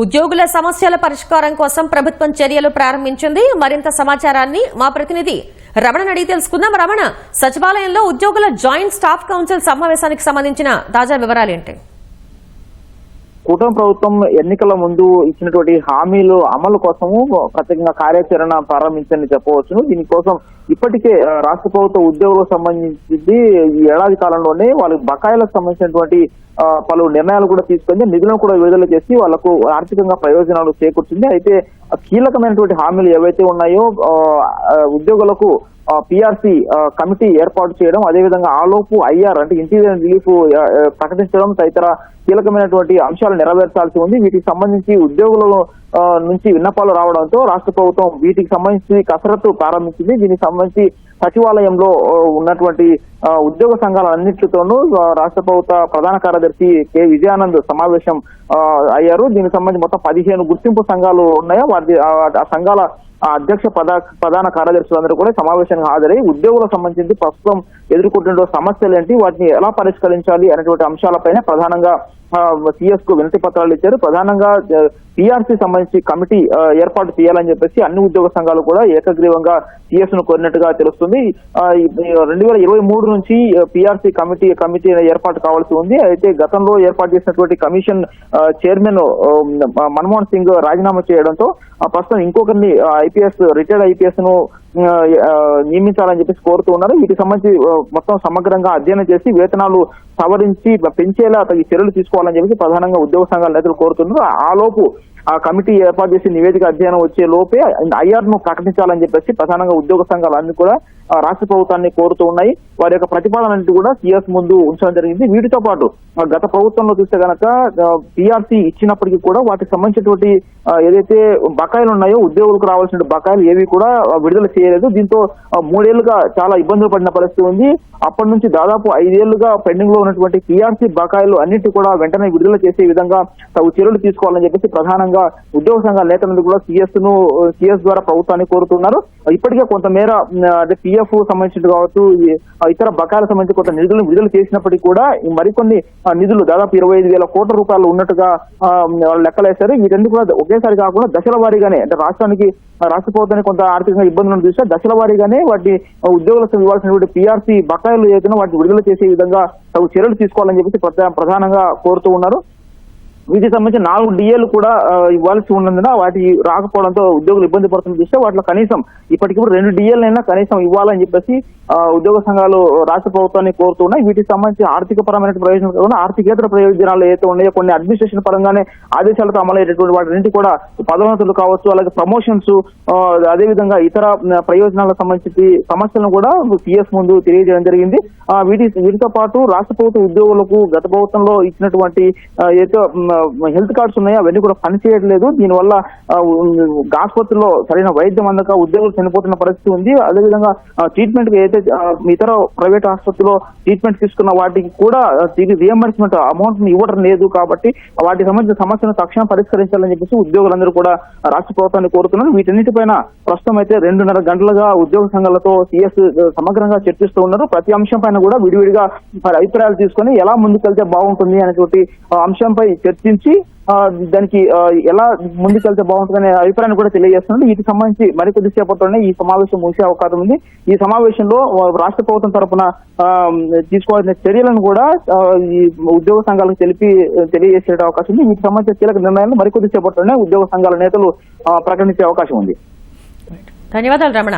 ఉద్యోగుల సమస్యల పరిష్కారం కోసం ప్రభుత్వం చర్యలు ప్రారంభించింది. మరింత సమాచారాన్ని మా ప్రతినిధి రమణ అడిగి తెలుసుకుందాం. రమణ, సచివాలయంలో ఉద్యోగుల జాయింట్ స్టాఫ్ కౌన్సిల్ సమావేశానికి సంబంధించిన తాజా వివరాలేంటి? కూటమి ప్రభుత్వం ఎన్నికల ముందు ఇచ్చినటువంటి హామీలు అమలు కోసము ప్రత్యేకంగా కార్యాచరణ ప్రారంభించని చెప్పవచ్చును. దీనికోసం ఇప్పటికే రాష్ట్ర ప్రభుత్వ ఉద్యోగులకు సంబంధించి ఈ ఏడాది కాలంలోనే వాళ్ళకి బకాయిలకు సంబంధించినటువంటి పలు నిర్ణయాలు కూడా తీసుకొని నిధులను కూడా విడుదల చేసి వాళ్లకు ఆర్థికంగా ప్రయోజనాలు చేకూర్చింది. అయితే కీలకమైనటువంటి హామీలు ఏవైతే ఉన్నాయో ఉద్యోగులకు పిఆర్సీ కమిటీ ఏర్పాటు చేయడం, అదేవిధంగా ఆలోపు ఐఆర్ అంటే ఇంటీరియర్ రిలీఫ్ ప్రకటించడం తదితర కీలకమైనటువంటి అంశాలు నెరవేర్చాల్సి ఉంది. వీటికి సంబంధించి ఉద్యోగుల నుంచి విన్నపాలు రావడంతో రాష్ట్ర ప్రభుత్వం వీటికి సంబంధించి కసరత్తు ప్రారంభించింది. దీనికి సంబంధించి సచివాలయంలో ఉన్నటువంటి ఉద్యోగ సంఘాలన్నింటితోనూ రాష్ట్ర ప్రభుత్వ ప్రధాన కార్యదర్శి కె విజయానంద్ సమావేశం అయ్యారు. దీనికి సంబంధించి మొత్తం 15 గుర్తింపు సంఘాలు ఉన్నాయో వాటి ఆ సంఘాల అధ్యక్ష ప్రధాన కార్యదర్శులందరూ కూడా సమావేశానికి హాజరై ఉద్యోగులకు సంబంధించి ప్రస్తుతం ఎదుర్కొంటున్న సమస్యలు ఏంటి, వాటిని ఎలా పరిష్కరించాలి అనేటువంటి అంశాలపైన ప్రధానంగా సిఎస్ కు వినతి పత్రాలు ఇచ్చారు. ప్రధానంగా పిఆర్సీ సంబంధించి కమిటీ ఏర్పాటు చేయాలని చెప్పేసి అన్ని ఉద్యోగ సంఘాలు కూడా ఏకగ్రీవంగా సిఎస్ ను కోరినట్టుగా తెలుస్తుంది. 2023 నుంచి పిఆర్సీ కమిటీ ఏర్పాటు కావాల్సి ఉంది. అయితే గతంలో ఏర్పాటు చేసినటువంటి కమిషన్ చైర్మన్ మన్మోహన్ సింగ్ రాజీనామా చేయడంతో ప్రస్తుతం ఇంకొకరిని రిటైర్డ్ ఐపీఎస్ ను నియమించాలని చెప్పేసి కోరుతూ ఉన్నారు. వీటికి సంబంధించి మొత్తం సమగ్రంగా అధ్యయనం చేసి వేతనాలు సవరించి పెంచేలా చర్యలు తీసుకోవాలని చెప్పేసి ప్రధానంగా ఉద్యోగ సంఘాల నేతలు కోరుతున్నారు. ఆ లోపు ఆ కమిటీ ఏర్పాటు చేసి నివేదిక అధ్యయనం వచ్చే లోపే ఐఆర్ ను ప్రకటించాలని చెప్పేసి ప్రధానంగా ఉద్యోగ సంఘాలన్నీ కూడా రాష్ట్ర ప్రభుత్వాన్ని కోరుతూ ఉన్నాయి. వారి యొక్క ప్రతిపాదనలు కూడా సిఎస్ ముందు ఉంచడం జరిగింది. వీటితో పాటు గత ప్రభుత్వంలో చూస్తే గనక పిఆర్సీ ఇచ్చినప్పటికీ కూడా వాటికి సంబంధించినటువంటి ఏదైతే బకాయిలు ఉన్నాయో ఉద్యోగులకు రావాల్సిన బకాయిలు ఏవి కూడా విడుదల చేయలేదు. దీంతో 3 ఏళ్లుగా చాలా ఇబ్బందులు పడిన పరిస్థితి ఉంది. అప్పటి నుంచి దాదాపు 5 ఏళ్లుగా పెండింగ్ లో ఉన్నటువంటి పిఆర్సీ బకాయిలు అన్నిటి కూడా వెంటనే విడుదల చేసే విధంగా తగు చర్యలు తీసుకోవాలని చెప్పేసి ప్రధానంగా ఉద్యోగ సంఘాల నేతలందరూ కూడా సిఎస్ ద్వారా ప్రభుత్వాన్ని కోరుతున్నారు. ఇప్పటికే కొంతమేర అంటే పిఎఫ్ సంబంధించి కావచ్చు, ఇతర బకాయిలకు సంబంధించి కొంత నిధులను విడుదల చేసినప్పటికీ కూడా మరికొన్ని నిధులు దాదాపు 25,000 కోట్ల రూపాయలు ఉన్నట్టుగా వాళ్ళు లెక్కలేశారు. వీటన్ని కూడా ఒకేసారి కాకుండా దశల వారీగానే అంటే రాష్ట్ర ప్రభుత్వానికి కొంత ఆర్థికంగా ఇబ్బందులను చూస్తే దశల వారీగానే వాటి ఉద్యోగులకు ఇవ్వాల్సినటువంటి పిఆర్సీ బకాయిలు ఏదైనా వాటిని విడుదల చేసే విధంగా తగు చర్యలు తీసుకోవాలని చెప్పేసి ప్రధానంగా కోరుతూ ఉన్నారు. వీటికి సంబంధించి 4 డిఏలు కూడా ఇవ్వాల్సి ఉన్నందున వాటి రాకపోవడంతో ఉద్యోగులు ఇబ్బంది పడుతున్న చూస్తే వాటిలో కనీసం ఇప్పటికిప్పుడు 2 డిఏలైనా కనీసం ఇవ్వాలని చెప్పేసి ఉద్యోగ సంఘాలు రాష్ట్ర ప్రభుత్వాన్ని కోరుతున్నాయి. వీటికి సంబంధించి ఆర్థిక పరమైన ప్రయోజనాలు కాకుండా ఆర్థికేతర ప్రయోజనాలు ఏవైతే ఉన్నాయో కొన్ని అడ్మినిస్ట్రేషన్ పరంగానే ఆదేశాలతో అమలయ్యేటటువంటి వాటి కూడా పదోన్నతులు కావచ్చు, అలాగే ప్రమోషన్స్, అదేవిధంగా ఇతర ప్రయోజనాలకు సంబంధించి సమస్యలను కూడా సిఎస్ ముందు తెలియజేయడం జరిగింది. వీటితో పాటు రాష్ట్ర ప్రభుత్వ ఉద్యోగులకు గత ప్రభుత్వంలో ఇచ్చినటువంటి ఏదో హెల్త్ కార్డ్స్ ఉన్నాయో అవన్నీ కూడా పనిచేయట్లేదు. దీనివల్ల ఆసుపత్రిలో సరైన వైద్యం అందక ఉద్యోగులు చనిపోతున్న పరిస్థితి ఉంది. అదేవిధంగా ట్రీట్మెంట్ కి అయితే ఇతర ప్రైవేట్ ఆసుపత్రిలో ట్రీట్మెంట్ తీసుకున్న వాటికి కూడా తిరిగి రియంబర్స్మెంట్ అమౌంట్ ఇవ్వడం లేదు. కాబట్టి వాటికి సంబంధించిన సమస్యను తక్షణం పరిష్కరించాలని చెప్పేసి ఉద్యోగులందరూ కూడా రాష్ట్ర ప్రభుత్వాన్ని కోరుతున్నారు. వీటన్నిటిపైన ప్రస్తుతం అయితే 2.5 గంటలుగా ఉద్యోగ సంఘాలతో సిఎస్ సమగ్రంగా చర్చిస్తూ ఉన్నారు. ప్రతి అంశం పైన కూడా విడివిడిగా అభిప్రాయాలు తీసుకొని ఎలా ముందుకెళ్తే బాగుంటుంది అనేటువంటి అంశంపై చర్చించి దానికి ఎలా ముందుకెళ్తే బాగుంటుందనే అభిప్రాయాన్ని కూడా తెలియజేస్తున్నారు. వీటికి సంబంధించి మరికొద్ది సేపట్లోనే ఈ సమావేశం ముగిసే అవకాశం ఉంది. ఈ సమావేశంలో రాష్ట్ర ప్రభుత్వం తరఫున తీసుకోవాల్సిన చర్యలను కూడా ఈ ఉద్యోగ సంఘాలకు తెలియజేసే అవకాశం ఉంది. వీటికి సంబంధించిన కీలక నిర్ణయాలను మరికొద్ది సేపట్లోనే ఉద్యోగ సంఘాల నేతలు ప్రకటించే అవకాశం ఉంది. ధన్యవాదాలు రమణ.